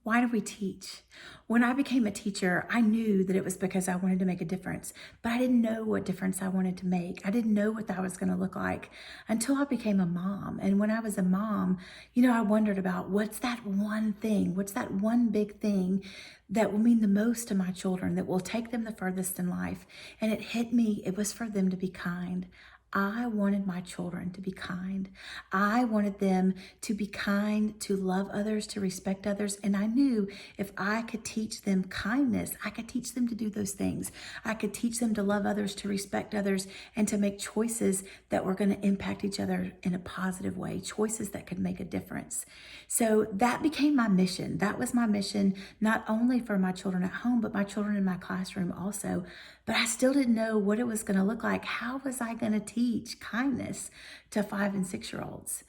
Why do we teach? When I became a teacher, I knew that it was because I wanted to make a difference, but I didn't know what difference I wanted to make. I didn't know what that was going to look like until I became a mom. And when I was a mom, I wondered about what's that one thing, what's that one big thing that will mean the most to my children, that will take them the furthest in life. And it hit me, it was for them to be kind. I wanted my children to be kind. I wanted them to be kind, to love others, to respect others. And I knew if I could teach them kindness, I could teach them to do those things. I could teach them to love others, to respect others, and to make choices that were going to impact each other in a positive way, choices that could make a difference. So that became my mission. That was my mission, not only for my children at home, but my children in my classroom also. But I still didn't know what it was going to look like. How was I going to teach kindness to 5 and 6-year-olds?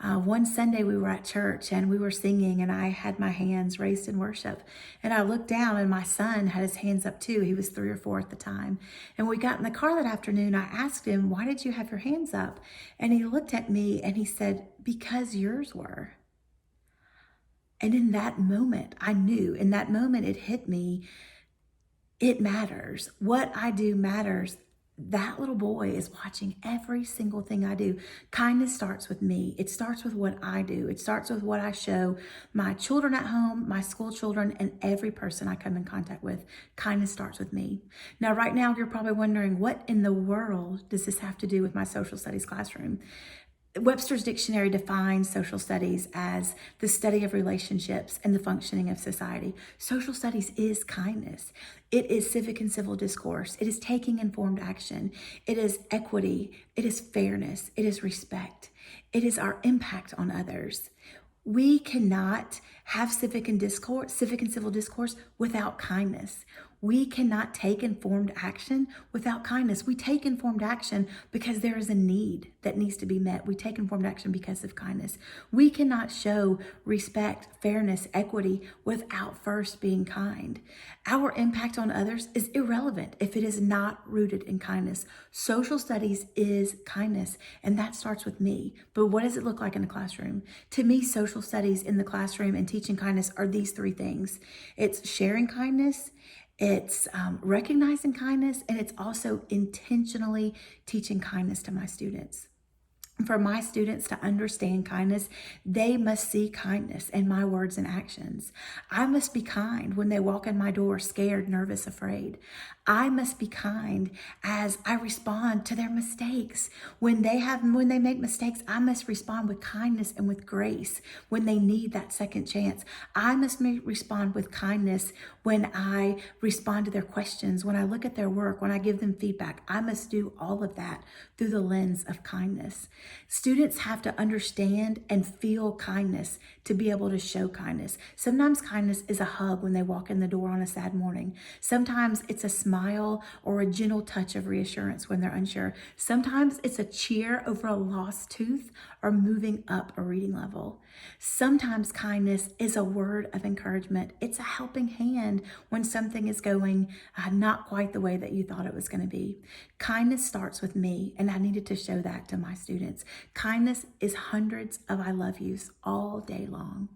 One Sunday we were at church and we were singing, and I had my hands raised in worship. And I looked down and my son had his hands up too. He was 3 or 4 at the time. And we got in the car that afternoon. I asked him, "Why did you have your hands up?" And he looked at me and he said, "Because yours were." And in that moment, I knew, in that moment, it hit me. It matters. What I do matters. That little boy is watching every single thing I do. Kindness starts with me. It starts with what I do. It starts with what I show my children at home, my school children, and every person I come in contact with. Kindness starts with me. Now, right now, you're probably wondering, what in the world does this have to do with my social studies classroom? Webster's dictionary defines social studies as the study of relationships and the functioning of society. Social studies is kindness. It is civic and civil discourse. It is taking informed action. It is equity. It is fairness. It is respect. It is our impact on others. We cannot have civic and civil discourse without kindness. We cannot take informed action without kindness. We take informed action because there is a need that needs to be met. We take informed action because of kindness. We cannot show respect, fairness, equity without first being kind. Our impact on others is irrelevant if it is not rooted in kindness. Social studies is kindness, and that starts with me. But what does it look like in the classroom? To me, social studies in the classroom and teaching kindness are these 3 things. It's sharing kindness, it's recognizing kindness, and it's also intentionally teaching kindness to my students. For my students to understand kindness, they must see kindness in my words and actions. I must be kind when they walk in my door, scared, nervous, afraid. I must be kind as I respond to their mistakes. When they make mistakes, I must respond with kindness and with grace when they need that second chance. I must respond with kindness when I respond to their questions, when I look at their work, when I give them feedback. I must do all of that through the lens of kindness. Students have to understand and feel kindness to be able to show kindness. Sometimes kindness is a hug when they walk in the door on a sad morning. Sometimes it's a smile or a gentle touch of reassurance when they're unsure. Sometimes it's a cheer over a lost tooth or moving up a reading level. Sometimes kindness is a word of encouragement. It's a helping hand when something is going not quite the way that you thought it was going to be. Kindness starts with me, and I needed to show that to my students. Kindness is hundreds of I love yous all day long.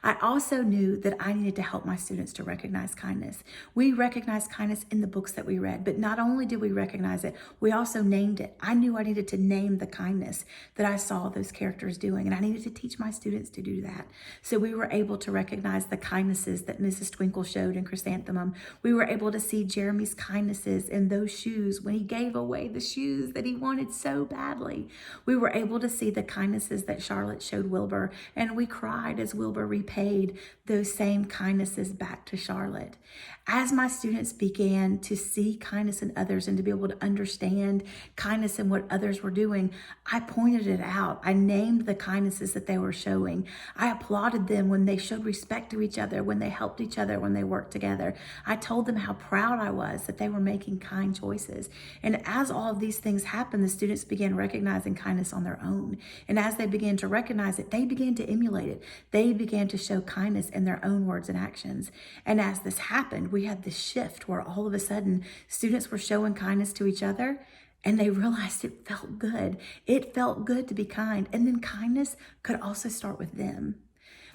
I also knew that I needed to help my students to recognize kindness. We recognized kindness in the books that we read, but not only did we recognize it, we also named it. I knew I needed to name the kindness that I saw those characters doing, and I needed to teach my students to do that. So we were able to recognize the kindnesses that Mrs. Twinkle showed in Chrysanthemum. We were able to see Jeremy's kindnesses in those shoes when he gave away the shoes that he wanted so badly. We were able to see the kindnesses that Charlotte showed Wilbur, and we cried as Wilbur repaid those same kindnesses back to Charlotte. As my students began to see kindness in others and to be able to understand kindness in what others were doing, I pointed it out. I named the kindnesses that they were showing. I applauded them when they showed respect to each other, when they helped each other, when they worked together. I told them how proud I was that they were making kind choices. And as all of these things happened, the students began recognizing kindness on their own. And as they began to recognize it, they began to emulate it. They began to show kindness in their own words and actions. And as this happened, we had this shift where all of a sudden students were showing kindness to each other, and they realized it felt good. It felt good to be kind. And then kindness could also start with them.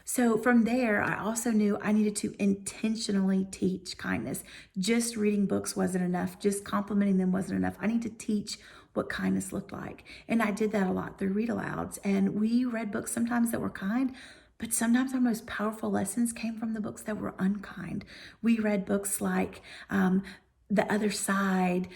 So from there, I also knew I needed to intentionally teach kindness. Just reading books wasn't enough, just complimenting them wasn't enough. I need to teach what kindness looked like. And I did that a lot through read alouds. And we read books sometimes that were kind, but sometimes our most powerful lessons came from the books that were unkind. We read books like The Other Side,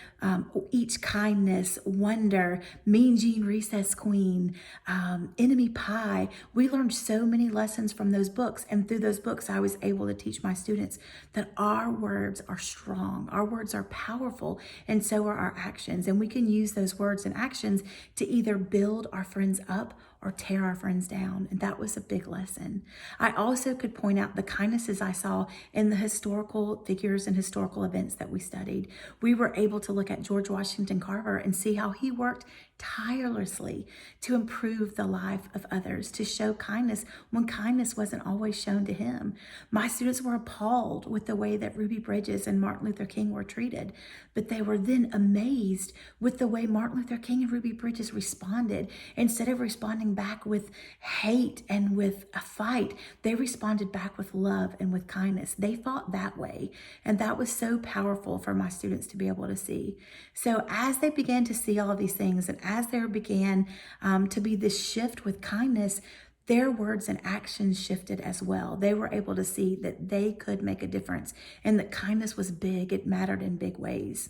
Each Kindness, Wonder, Mean Gene Recess Queen, Enemy Pie. We learned so many lessons from those books. And through those books, I was able to teach my students that our words are strong, our words are powerful, and so are our actions. And we can use those words and actions to either build our friends up or tear our friends down. And that was a big lesson. I also could point out the kindnesses I saw in the historical figures and historical events that we studied. We were able to look at George Washington Carver and see how he worked tirelessly to improve the life of others, to show kindness when kindness wasn't always shown to him. My students were appalled with the way that Ruby Bridges and Martin Luther King were treated, but they were then amazed with the way Martin Luther King and Ruby Bridges responded. Instead of responding back with hate and with a fight, they responded back with love and with kindness. They fought that way, and that was so powerful for my students to be able to see. So as they began to see all of these things, and as there began to be this shift with kindness, their words and actions shifted as well. They were able to see that they could make a difference and that kindness was big. It mattered in big ways.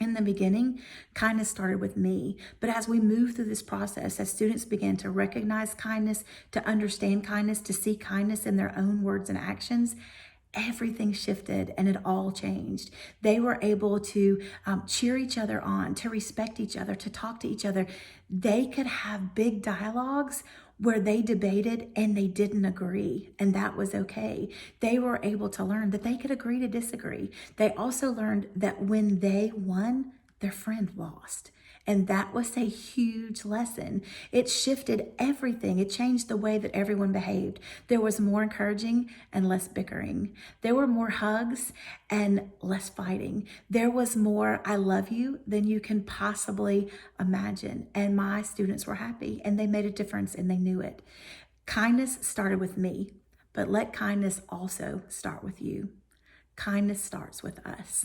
In the beginning, kindness started with me. But as we moved through this process, as students began to recognize kindness, to understand kindness, to see kindness in their own words and actions, everything shifted and it all changed. They were able to cheer each other on, to respect each other, to talk to each other. They could have big dialogues where they debated and they didn't agree, and that was okay. They were able to learn that they could agree to disagree. They also learned that when they won, their friend lost. And that was a huge lesson. It shifted everything. It changed the way that everyone behaved. There was more encouraging and less bickering. There were more hugs and less fighting. There was more I love you than you can possibly imagine. And my students were happy and they made a difference and they knew it. Kindness started with me, but let kindness also start with you. Kindness starts with us.